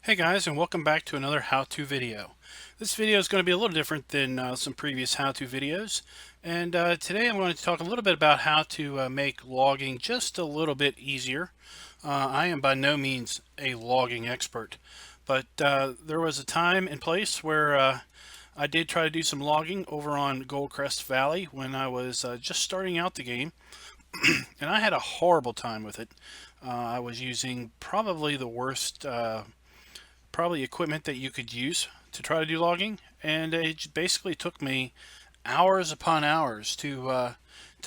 Hey guys, and welcome back to another how-to video. This video is going to be a little different than some previous how-to videos, and today I'm going to talk a little bit about how to make logging just a little bit easier. I am by no means a logging expert, but there was a time and place where I did try to do some logging over on Goldcrest Valley when I was just starting out the game, and I had a horrible time with it. I was using probably the worst probably equipment that you could use to try to do logging, and it basically took me hours upon hours to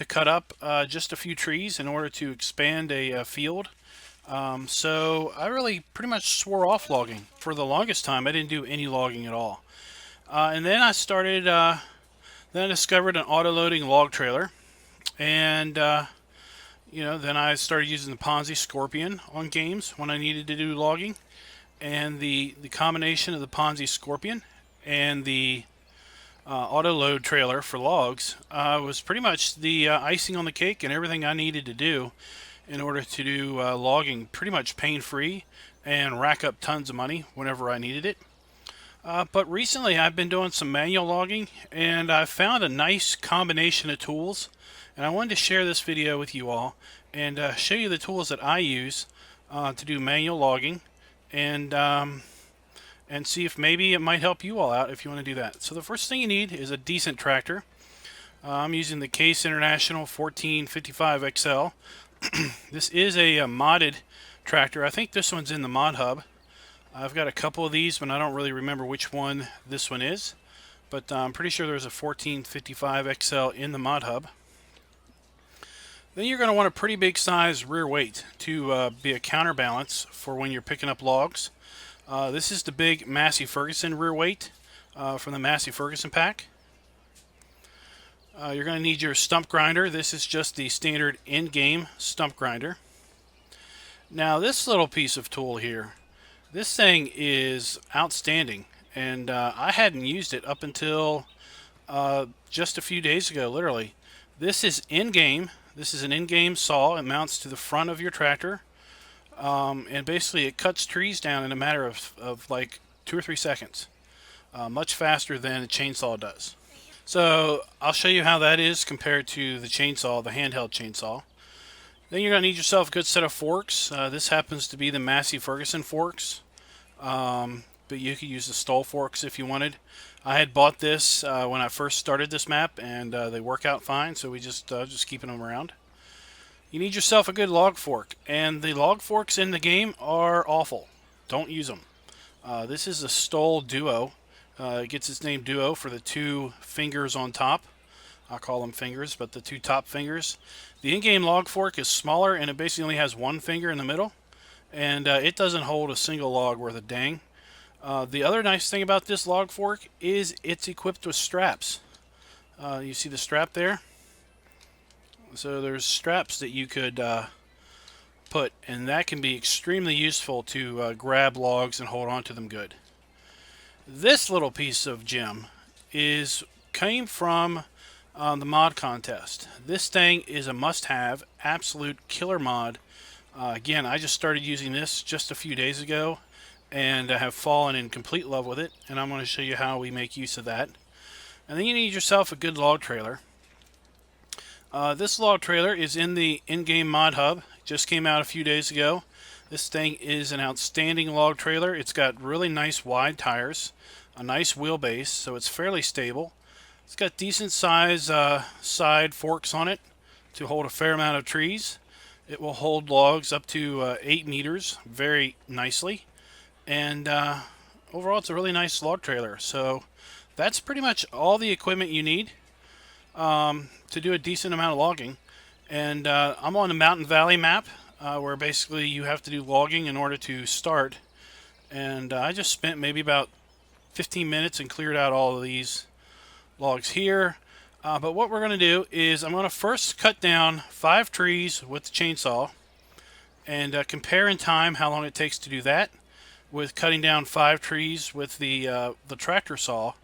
cut up just a few trees in order to expand a field. So I really pretty much swore off logging. For the longest time I didn't do any logging at all, and then then I discovered an auto-loading log trailer, and then I started using the Ponzi Scorpion on games when I needed to do logging. And the combination of the Ponzi Scorpion and the auto load trailer for logs was pretty much the icing on the cake and everything I needed to do in order to do logging pretty much pain-free and rack up tons of money whenever I needed it. But recently I've been doing some manual logging, and I've found a nice combination of tools, and I wanted to share this video with you all and show you the tools that I use to do manual logging, and see if maybe it might help you all out if you want to do that. So the first thing you need is a decent tractor. I'm using the Case International 1455 XL. This is a modded tractor. I think this one's in the mod hub. I've got a couple of these, but I don't really remember which one this one is. But I'm pretty sure there's a 1455 XL in the mod hub. Then you're going to want a pretty big size rear weight to be a counterbalance for when you're picking up logs. This is the big Massey Ferguson rear weight from the Massey Ferguson pack. You're going to need your stump grinder. This is just the standard in-game stump grinder. Now this little piece of tool here, this thing is outstanding, and I hadn't used it up until just a few days ago, literally. This is in-game. This is an in-game saw. It mounts to the front of your tractor, and basically it cuts trees down in a matter of like 2 or 3 seconds, much faster than a chainsaw does. So I'll show you how that is compared to the chainsaw, the handheld chainsaw. Then you're going to need yourself a good set of forks. This happens to be the Massey Ferguson forks, but you could use the Stoll forks if you wanted. I had bought this when I first started this map, and they work out fine, so we just keeping them around. You need yourself a good log fork, and the log forks in the game are awful. Don't use them. This is a Stoll Duo. It gets its name Duo for the 2 fingers on top. I call them fingers, but the 2 top fingers. The in-game log fork is smaller, and it basically only has 1 finger in the middle, and it doesn't hold a single log worth of dang. The other nice thing about this log fork is it's equipped with straps. You see the strap there? So there's straps that you could put, and that can be extremely useful to grab logs and hold on to them good. This little piece of gem came from the mod contest. This thing is a must-have, absolute killer mod. Again, I just started using this just a few days ago, and I have fallen in complete love with it, and I'm going to show you how we make use of that. And then you need yourself a good log trailer. This log trailer is in the in-game mod hub. It just came out a few days ago. This thing is an outstanding log trailer. It's got really nice wide tires, a nice wheelbase, so it's fairly stable. It's got decent size side forks on it to hold a fair amount of trees. It will hold logs up to 8 meters very nicely. And overall, it's a really nice log trailer. So that's pretty much all the equipment you need to do a decent amount of logging. And I'm on the Mountain Valley map, where basically you have to do logging in order to start. And I just spent maybe about 15 minutes and cleared out all of these logs here. But what we're going to do is I'm going to first cut down 5 trees with the chainsaw, and compare in time how long it takes to do that with cutting down 5 trees with the tractor saw.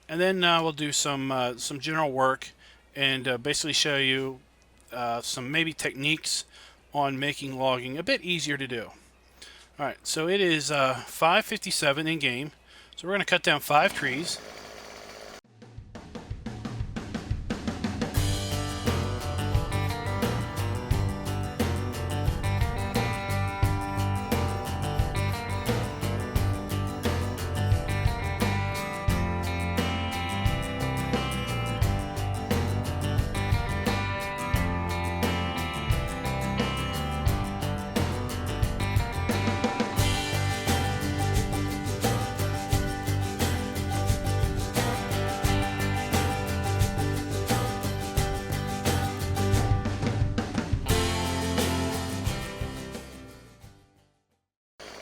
And then we'll do some general work and basically show you some maybe techniques on making logging a bit easier to do. Alright, so it is 5:57 in game. So we're going to cut down 5 trees.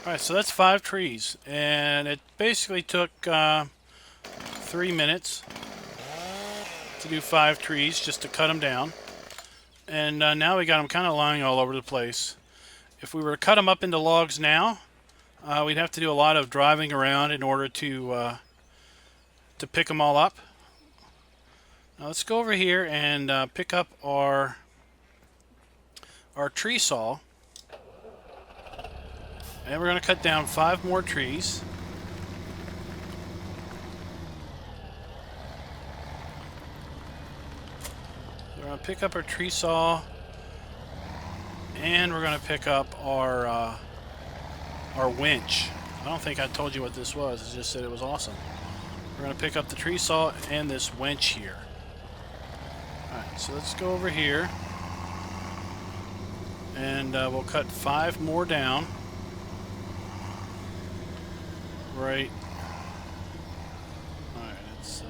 Alright, so that's 5 trees, and it basically took 3 minutes to do 5 trees just to cut them down. And now we got them kind of lying all over the place. If we were to cut them up into logs now, we'd have to do a lot of driving around in order to pick them all up. Now let's go over here and pick up our tree saw. And we're going to cut down 5 more trees. So we're going to pick up our tree saw, and we're going to pick up our winch. I don't think I told you what this was. I just said it was awesome. We're going to pick up the tree saw and this winch here. Alright, so let's go over here, and we'll cut 5 more down. Right. Alright, let's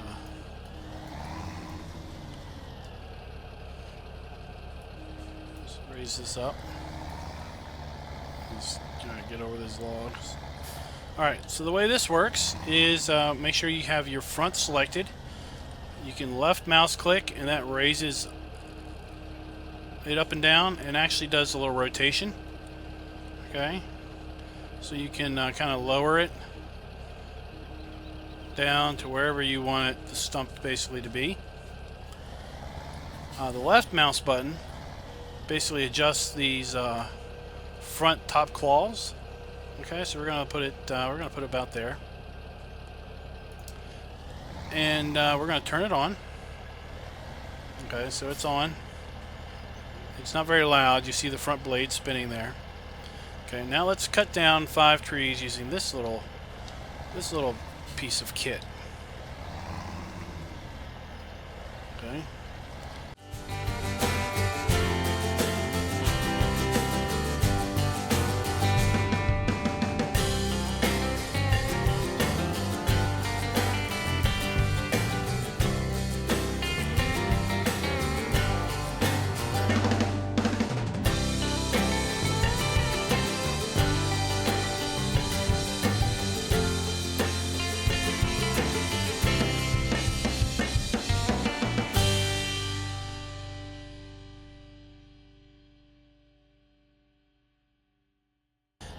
raise this up. Just trying to get over these logs. Alright, so the way this works is make sure you have your front selected. You can left mouse click, and that raises it up and down and actually does a little rotation. Okay, so you can kind of lower it down to wherever you want it, the stump basically to be. The left mouse button basically adjusts these front top claws. Okay, so we're gonna put it about there, and we're gonna turn it on. Okay, so it's on. It's not very loud. You see the front blade spinning there. Okay, now let's cut down 5 trees using this little piece of kit. Okay.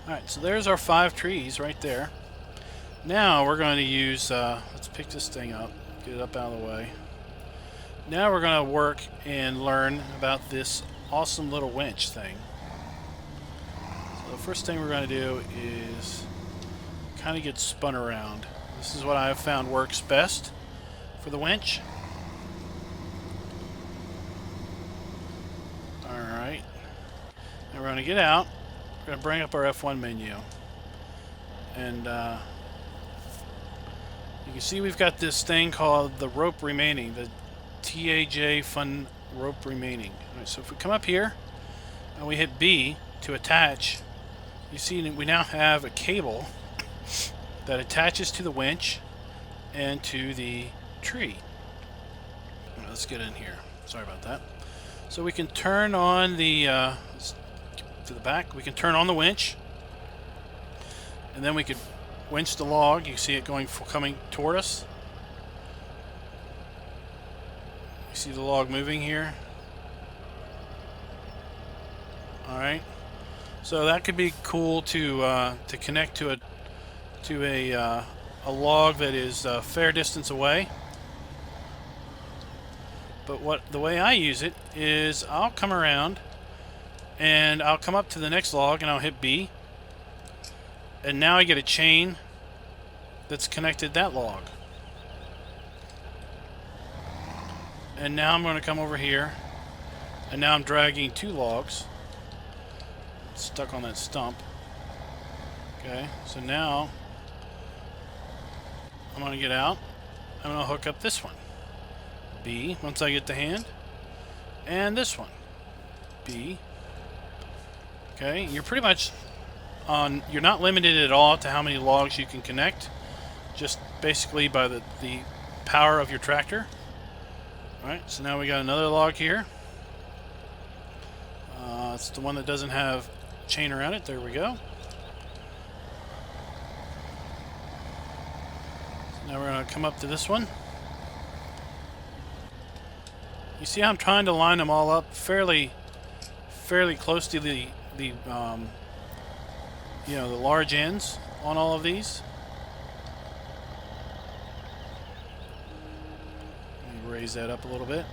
Alright, so there's our 5 trees right there. Now we're going to use, let's pick this thing up, get it up out of the way. Now we're going to work and learn about this awesome little winch thing. So the first thing we're going to do is kind of get spun around. This is what I have found works best for the winch. Alright, now we're going to get out. We're going to bring up our F1 menu, and you can see we've got this thing called the rope remaining, the TAJ fun rope remaining. All right, so if we come up here and we hit B to attach, you see we now have a cable that attaches to the winch and to the tree. All right, let's get in here. Sorry about that. So we can turn on the to the back. We can turn on the winch, and then we could winch the log. You see it coming toward us. You see the log moving here. All right. So that could be cool to connect to a log that is a fair distance away. But the way I use it is I'll come around and I'll come up to the next log and I'll hit B, And now I get a chain that's connected that log. And now I'm going to come over here, and now I'm dragging 2 logs stuck on that stump. Okay, so now I'm going to get out. I'm going to hook up this one, B, once I get the hand, and this one, B. Okay, you're pretty much on, you're not limited at all to how many logs you can connect, just basically by the power of your tractor. Alright, so now we got another log here. It's the one that doesn't have chain around it. There we go. So now we're going to come up to this one. You see how I'm trying to line them all up fairly close to the you know, the large ends on all of these. Let me raise that up a little bit.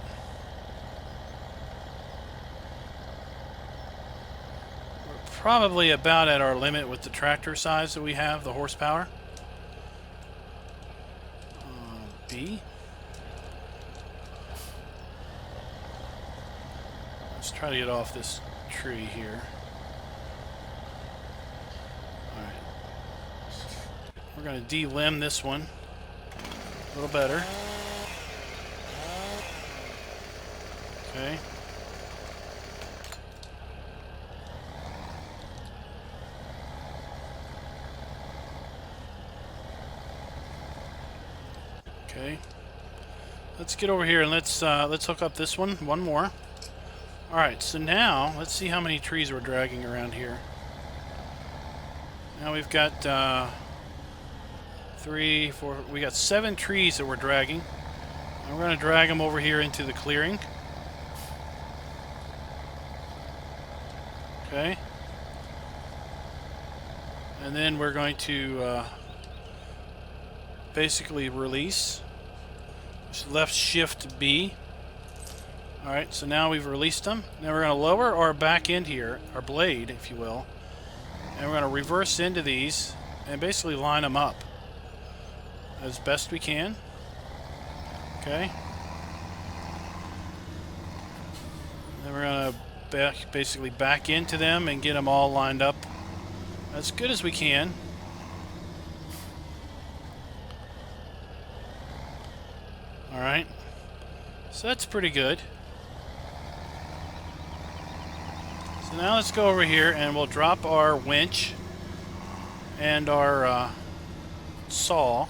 We're probably about at our limit with the tractor size that we have, the horsepower. B. Let's try to get off this tree here. Alright. We're going to de-limb this one a little better. Okay. Okay. Let's get over here and let's hook up this one more. Alright, so now let's see how many trees we're dragging around here. Now we've got 3, 4, we got 7 trees that we're dragging. And we're going to drag them over here into the clearing. Okay. And then we're going to basically release. Just left shift B. Alright, so now we've released them. Now we're going to lower our back end here, our blade, if you will. And we're going to reverse into these and basically line them up as best we can. Okay. Then we're going to basically back into them and get them all lined up as good as we can. Alright. So that's pretty good. So now let's go over here and we'll drop our winch and our saw.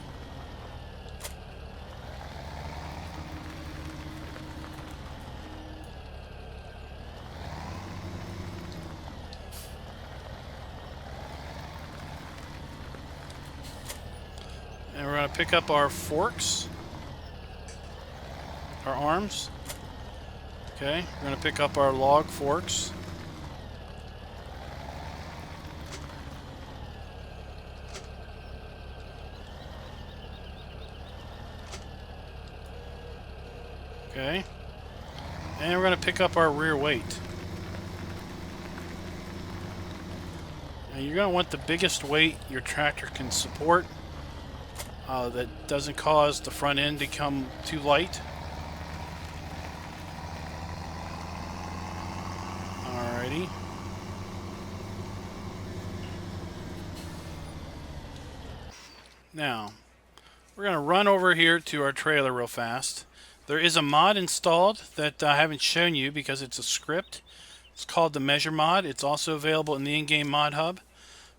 And we're going to pick up our forks, our arms. Okay, we're going to pick up our log forks. Okay, and we're going to pick up our rear weight. Now you're going to want the biggest weight your tractor can support that doesn't cause the front end to come too light. Alrighty. Now, we're going to run over here to our trailer real fast. There is a mod installed that I haven't shown you because it's a script. It's called the Measure mod. It's also available in the in-game mod hub.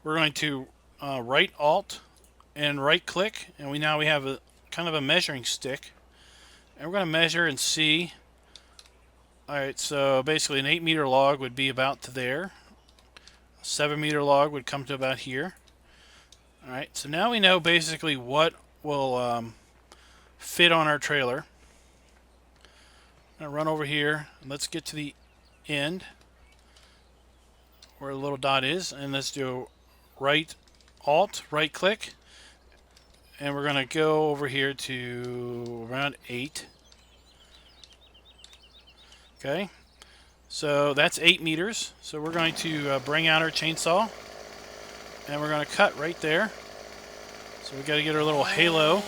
We're going to right Alt and right click, and we have a kind of a measuring stick, and we're going to measure and see. Alright, so basically an 8-meter log would be about to there. A 7-meter log would come to about here. Alright, so now we know basically what will fit on our trailer. I'm going to run over here and let's get to the end where the little dot is, and let's do right Alt, right click, and we're going to go over here to around 8. Okay, so that's 8 meters. So we're going to bring out our chainsaw, and we're going to cut right there. So we got to get our little halo.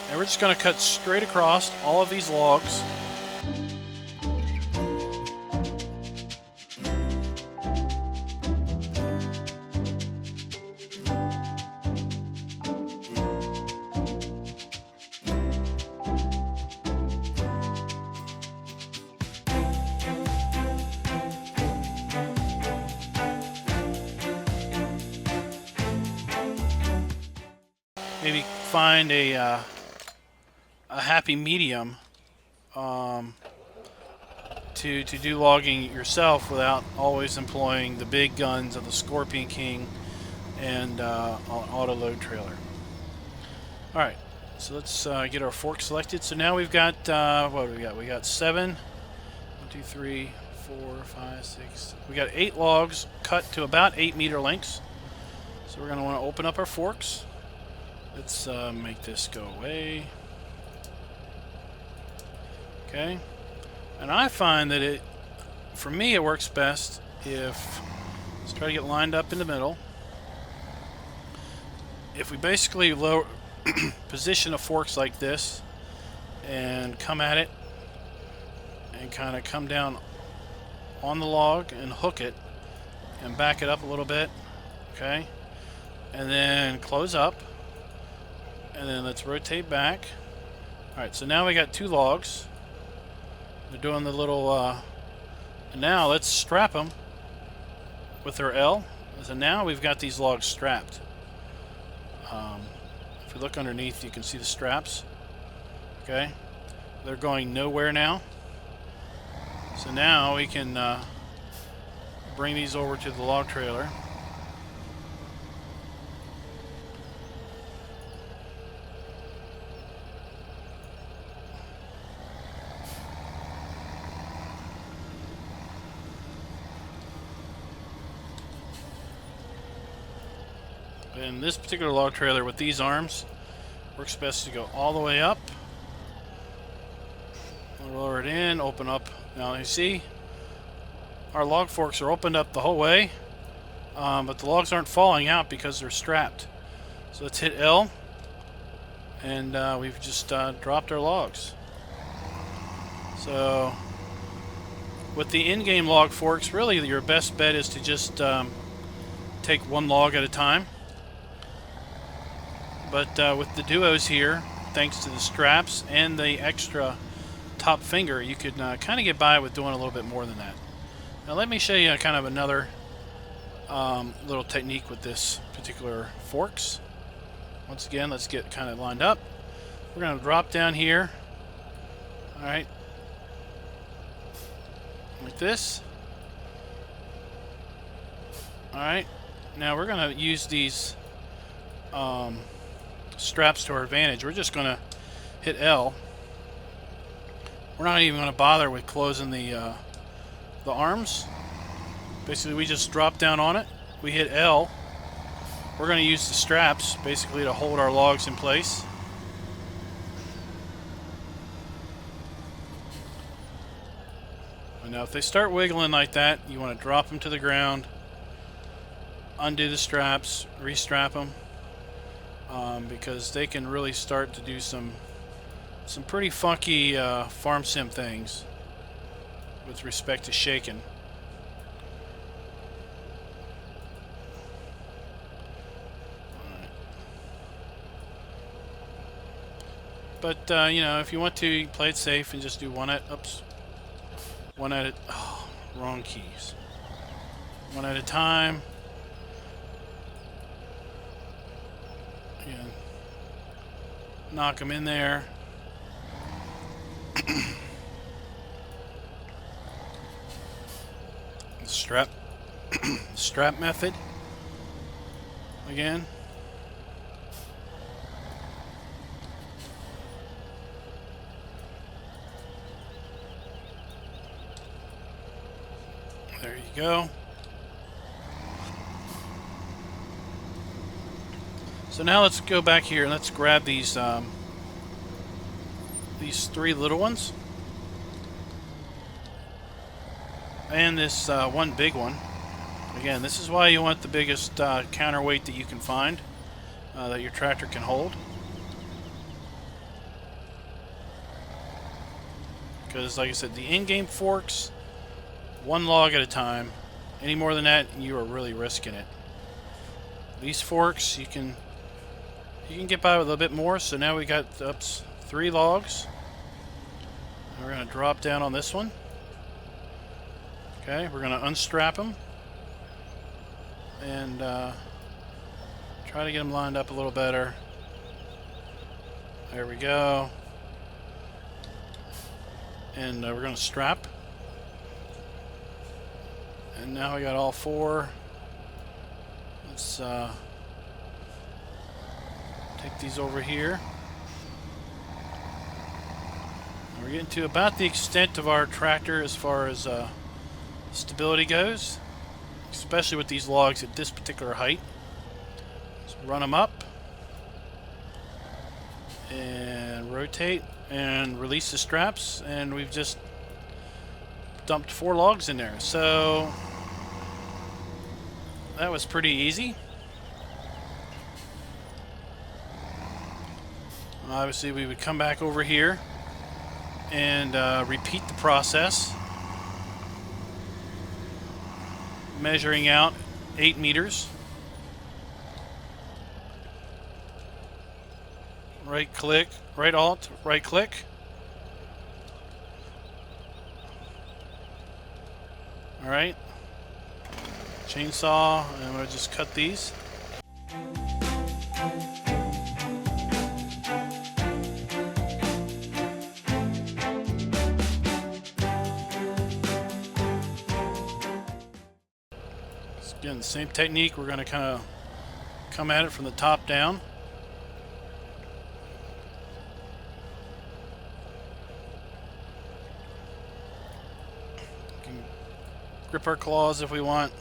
And we're just going to cut straight across all of these logs. Maybe find a happy medium to do logging yourself without always employing the big guns of the Scorpion King and auto load trailer. All right, so let's get our fork selected. So now we've got what do we got? We got 7, 1, 2, 3, 4, 5, 6. We got 8 logs cut to about 8 meter lengths. So we're going to want to open up our forks. Let's make this go away. Okay. And I find that for me, it works best if, let's try to get lined up in the middle. If we basically position the forks like this and come at it and kind of come down on the log and hook it and back it up a little bit. Okay. And then close up. And then let's rotate back. Alright, so now we got 2 logs. We're doing the little, and now let's strap them with our L. So now we've got these logs strapped. If you look underneath, you can see the straps. Okay, they're going nowhere now. So now we can bring these over to the log trailer. And this particular log trailer with these arms works best to go all the way up. Lower it in, open up. Now you see our log forks are opened up the whole way, but the logs aren't falling out because they're strapped. So let's hit L, and we've just dropped our logs. So with the in-game log forks, really your best bet is to just take one log at a time. But with the duos here, thanks to the straps and the extra top finger, you could kind of get by with doing a little bit more than that. Now let me show you kind of another little technique with this particular forks. Once again, let's get kind of lined up. We're going to drop down here. All right, like this. All right, now we're going to use these straps to our advantage. We're just going to hit L. We're not even going to bother with closing the arms. Basically, we just drop down on it. We hit L. We're going to use the straps basically to hold our logs in place. And now, if they start wiggling like that, you want to drop them to the ground, undo the straps, restrap them. Because they can really start to do some pretty funky farm sim things with respect to shaking. Right. But you know, if you want to play it safe and just do one at oh, wrong keys. One at a time. And knock them in there. Strap strap method again. There you go. So now let's go back here and let's grab these 3 little ones and this one big one. Again, this is why you want the biggest counterweight that you can find, that your tractor can hold. Because, like I said, the in-game forks, one log at a time. Any more than that, you are really risking it. These forks, you can get by with a little bit more. So now we got up 3 logs. And we're going to drop down on this one. Okay, we're going to unstrap them and try to get them lined up a little better. There we go. And we're going to strap. And now we got all 4. Let's take these over here. We're getting to about the extent of our tractor as far as stability goes, especially with these logs at this particular height. Let's run them up and rotate and release the straps, and we've just dumped 4 logs in there. So that was pretty easy. Obviously we would come back over here and repeat the process, measuring out 8 meters. Right click, right alt, right click. Alright. Chainsaw, and we'll just cut these. Again, the same technique. We're going to kind of come at it from the top down. We can grip our claws if we want.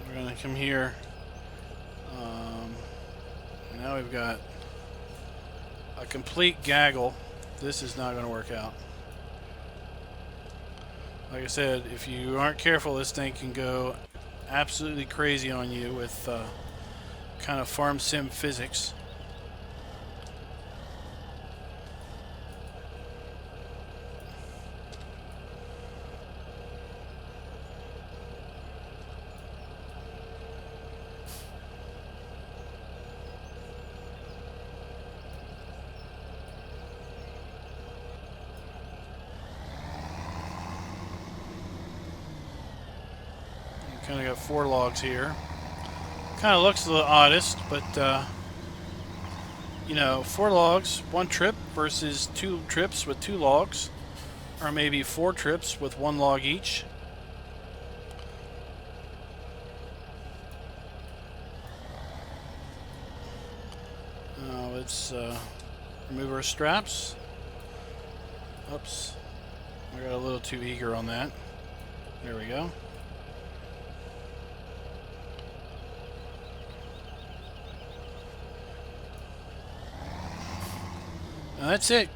We're going to come here. Now we've got a complete gaggle. This is not going to work out. Like I said, if you aren't careful, this thing can go absolutely crazy on you with kind of farm sim physics. Kind of got 4 logs here. Kind of looks a little oddest, but you know, 4 logs, 1 trip versus 2 trips with 2 logs, or maybe 4 trips with 1 log each. Let's remove our straps. Oops, I got a little too eager on that. There we go. And that's it.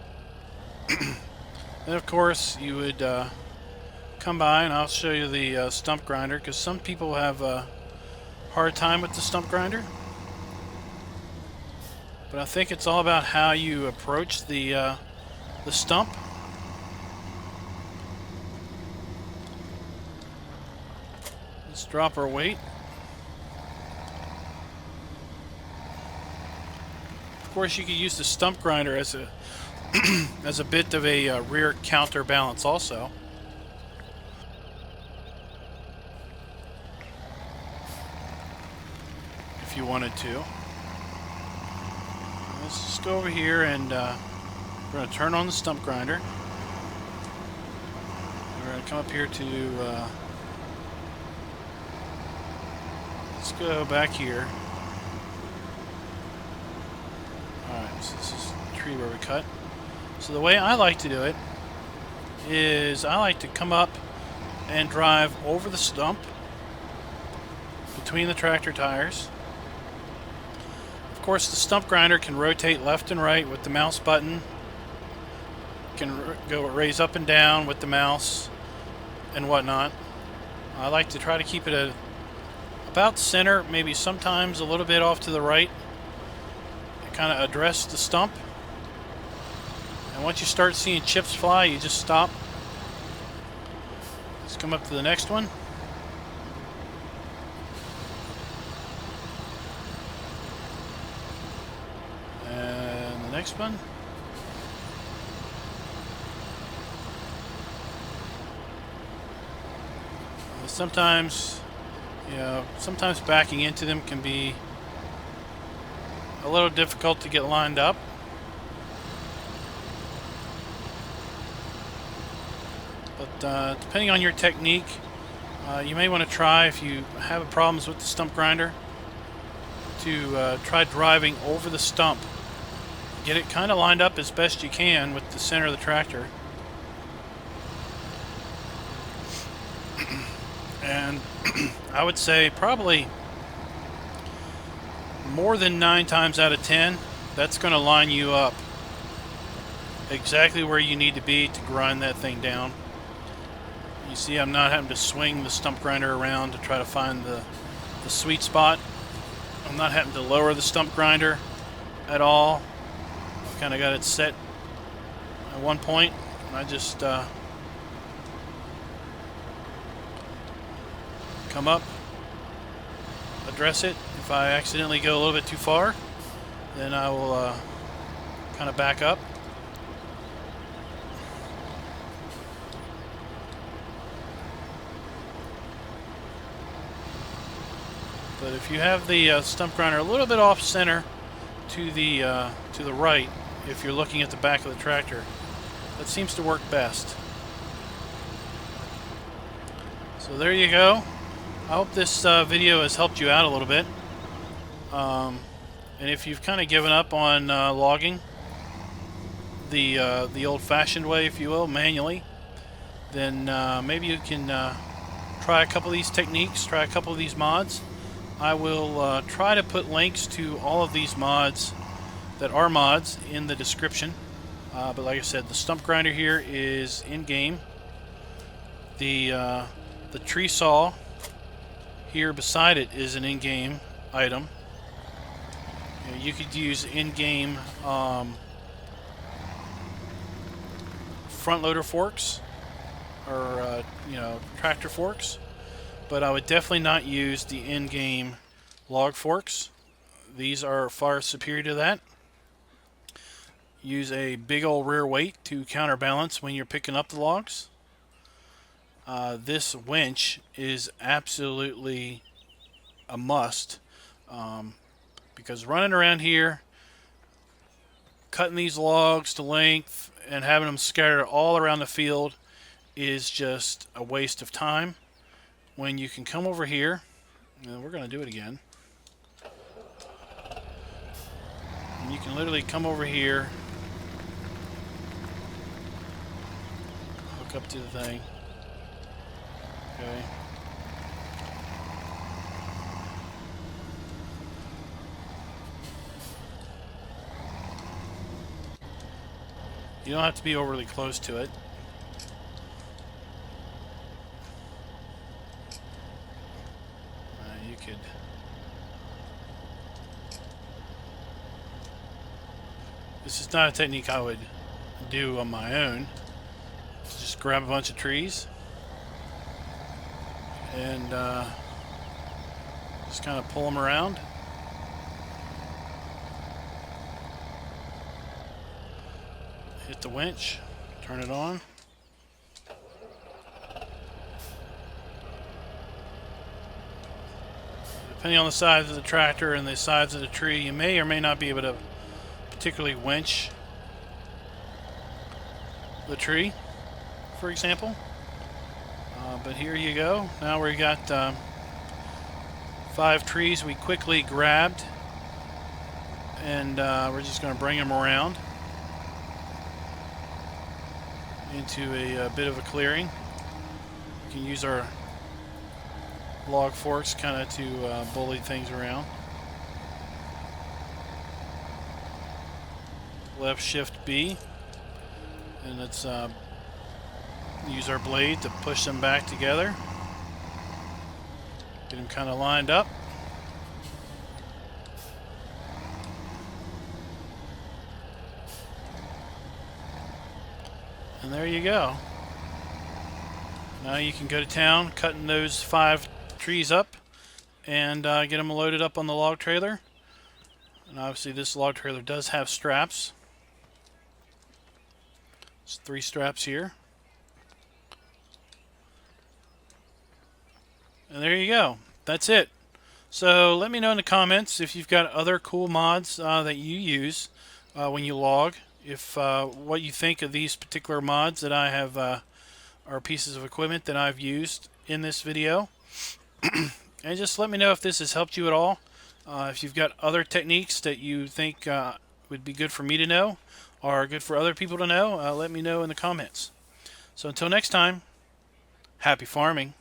Then of course you would come by and I'll show you the stump grinder, because some people have a hard time with the stump grinder. But I think it's all about how you approach the stump. Let's drop our weight. Of course, you could use the stump grinder as a as a bit of a rear counterbalance also. If you wanted to. Let's just go over here and we're going to turn on the stump grinder. We're going to come up here to let's go back here. Alright, so this is the tree where we cut. So the way I like to do it is I like to come up and drive over the stump between the tractor tires. Of course, the stump grinder can rotate left and right with the mouse button can go raise up and down with the mouse and whatnot. I like to try to keep it at about center, maybe sometimes a little bit off to the right. Kind of address the stump. And once you start seeing chips fly, you just stop. Let's come up to the next one. And the next one. Sometimes, sometimes backing into them can be a little difficult to get lined up. But depending on your technique, you may want to try, if you have problems with the stump grinder, to try driving over the stump. Get it kind of lined up as best you can with the center of the tractor. And I would say probably more than 9 times out of 10, that's going to line you up exactly where you need to be to grind that thing down. You see, I'm not having to swing the stump grinder around to try to find the sweet spot. I'm not having to lower the stump grinder at all. I've kind of got it set at one point, and I just come up, address it. If I accidentally go a little bit too far, then I will kind of back up. But if you have the stump grinder a little bit off center to the right, if you're looking at the back of the tractor, that seems to work best. So there you go. I hope this video has helped you out a little bit. And if you've kind of given up on logging the old-fashioned way, if you will, manually, then maybe you can try a couple of these techniques, try a couple of these mods. I will try to put links to all of these mods that are mods in the description. But like I said, the stump grinder here is in-game. The tree saw here beside it is an in-game item. You could use in-game front loader forks or tractor forks, but I would definitely not use the in-game log forks. These are far superior to that. Use a big old rear weight to counterbalance when you're picking up the logs. This winch is absolutely a must, because running around here, cutting these logs to length and having them scattered all around the field is just a waste of time. When you can come over here, and we're going to do it again, and you can literally come over here, hook up to the thing. Okay. You don't have to be overly close to it. You could. This is not a technique I would do on my own. Just grab a bunch of trees and just kind of pull them around. Hit the winch, turn it on. Depending on the size of the tractor and the size of the tree, you may or may not be able to particularly winch the tree, for example. But here you go. Now we got 5 trees we quickly grabbed, and we're just going to bring them around into a bit of a clearing. We can use our log forks kind of to bully things around. Left shift B. And let's use our blade to push them back together. Get them kind of lined up. And there you go. Now you can go to town cutting those 5 trees up and get them loaded up on the log trailer. And obviously this log trailer does have straps. It's 3 straps here. And there you go. That's it. So let me know in the comments if you've got other cool mods that you use when you log. If what you think of these particular mods that I have are pieces of equipment that I've used in this video. And just let me know if this has helped you at all. If you've got other techniques that you think would be good for me to know or good for other people to know, let me know in the comments. So until next time, happy farming.